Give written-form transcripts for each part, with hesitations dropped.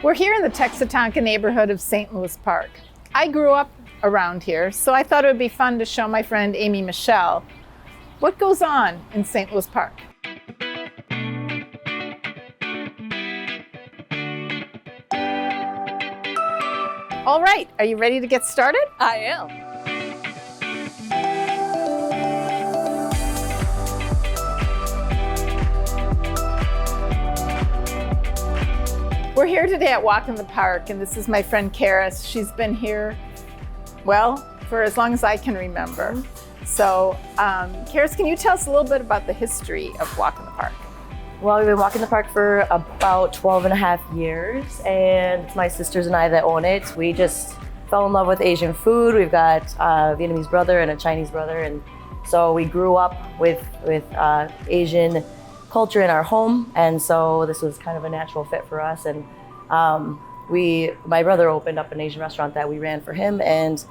We're here in the Texa-Tonka neighborhood of St. Louis Park. I grew up around here, so I thought it would be fun to show my friend Amy Michelle what goes on in St. Louis Park. All right, are you ready to get started? I am. We're here today at Walk in the Park, and this is my friend Karis. She's been here, well, for as long as I can remember. So, Karis, can you tell us a little bit about the history of Walk in the Park? Well, we've been walking the park for about 12 and a half years, and it's my sisters and I that own it. We just fell in love with Asian food. We've got a Vietnamese brother and a Chinese brother, and so we grew up with Asian culture in our home, and so this was kind of a natural fit for us. And my brother opened up an Asian restaurant that we ran for him, and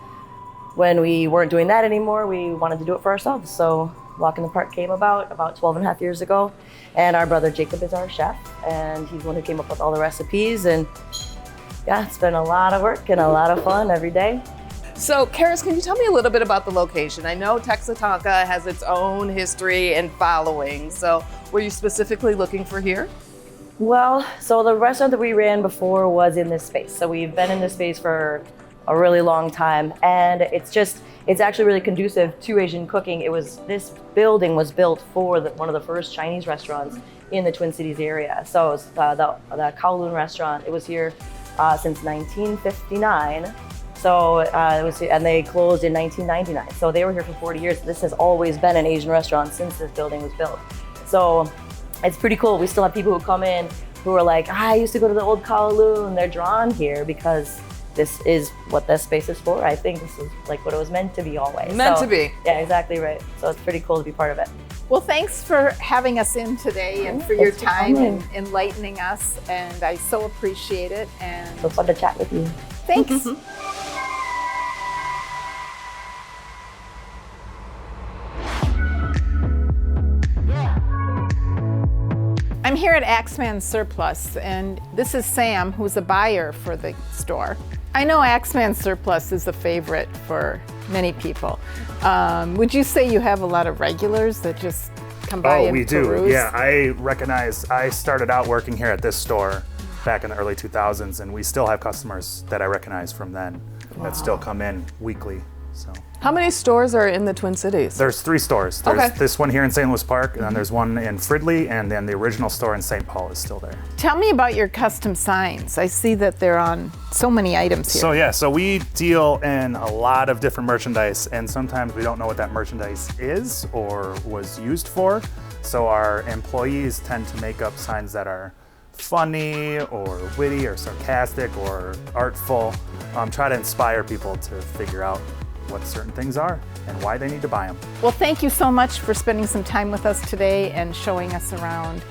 when we weren't doing that anymore, we wanted to do it for ourselves. So Walk in the Park came about 12 and a half years ago, and our brother Jacob is our chef, and he's the one who came up with all the recipes. And yeah, it's been a lot of work and a lot of fun every day. So, Karis, can you tell me a little bit about the location? I know Texa-Tonka has its own history and following, so were you specifically looking for here? Well, so the restaurant that we ran before was in this space. So we've been in this space for a really long time, and it's actually really conducive to Asian cooking. This building was built for one of the first Chinese restaurants in the Twin Cities area. So it was the Kowloon restaurant. It was here since 1959. So and they closed in 1999. So they were here for 40 years. This has always been an Asian restaurant since this building was built. So it's pretty cool. We still have people who come in who are like, I used to go to the old Kowloon. They're drawn here because this is what this space is for. I think this is like what it was meant to be always. Meant to be. Yeah, exactly right. So it's pretty cool to be part of it. Well, thanks for having us in today and for your time and enlightening us, and I so appreciate it. And so fun to chat with you. Thanks. I'm here at Axeman Surplus, and this is Sam, who's a buyer for the store. I know Axeman Surplus is a favorite for many people. Would you say you have a lot of regulars that just come by and we do. peruse? Yeah, I started out working here at this store back in the early 2000s, and we still have customers that I recognize from then that still come in weekly. So. How many stores are in the Twin Cities? There's 3 stores. There's this one here in St. Louis Park, and then there's one in Fridley, and then the original store in St. Paul is still there. Tell me about your custom signs. I see that they're on so many items here. So we deal in a lot of different merchandise, and sometimes we don't know what that merchandise is or was used for. So our employees tend to make up signs that are funny or witty or sarcastic or artful. Try to inspire people to figure out what certain things are and why they need to buy them. Well, thank you so much for spending some time with us today and showing us around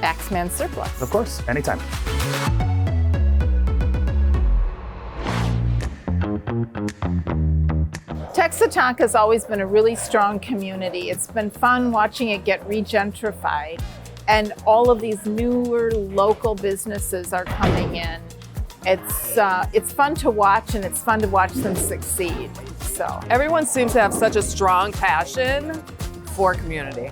Axeman Surplus. Of course, anytime. Texa-Tonka has always been a really strong community. It's been fun watching it get regentrified, and all of these newer local businesses are coming in. It's fun to watch, and it's fun to watch them succeed. So Everyone seems to have such a strong passion for community.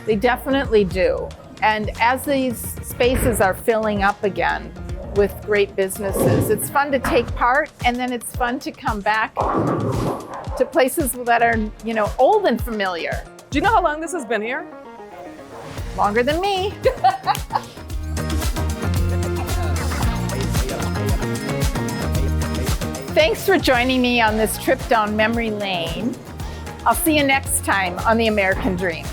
they definitely do. And as these spaces are filling up again with great businesses, it's fun to take part, and then it's fun to come back to places that are, old and familiar. Do you know how long this has been here? Longer than me. Thanks for joining me on this trip down memory lane. I'll see you next time on The American Dream.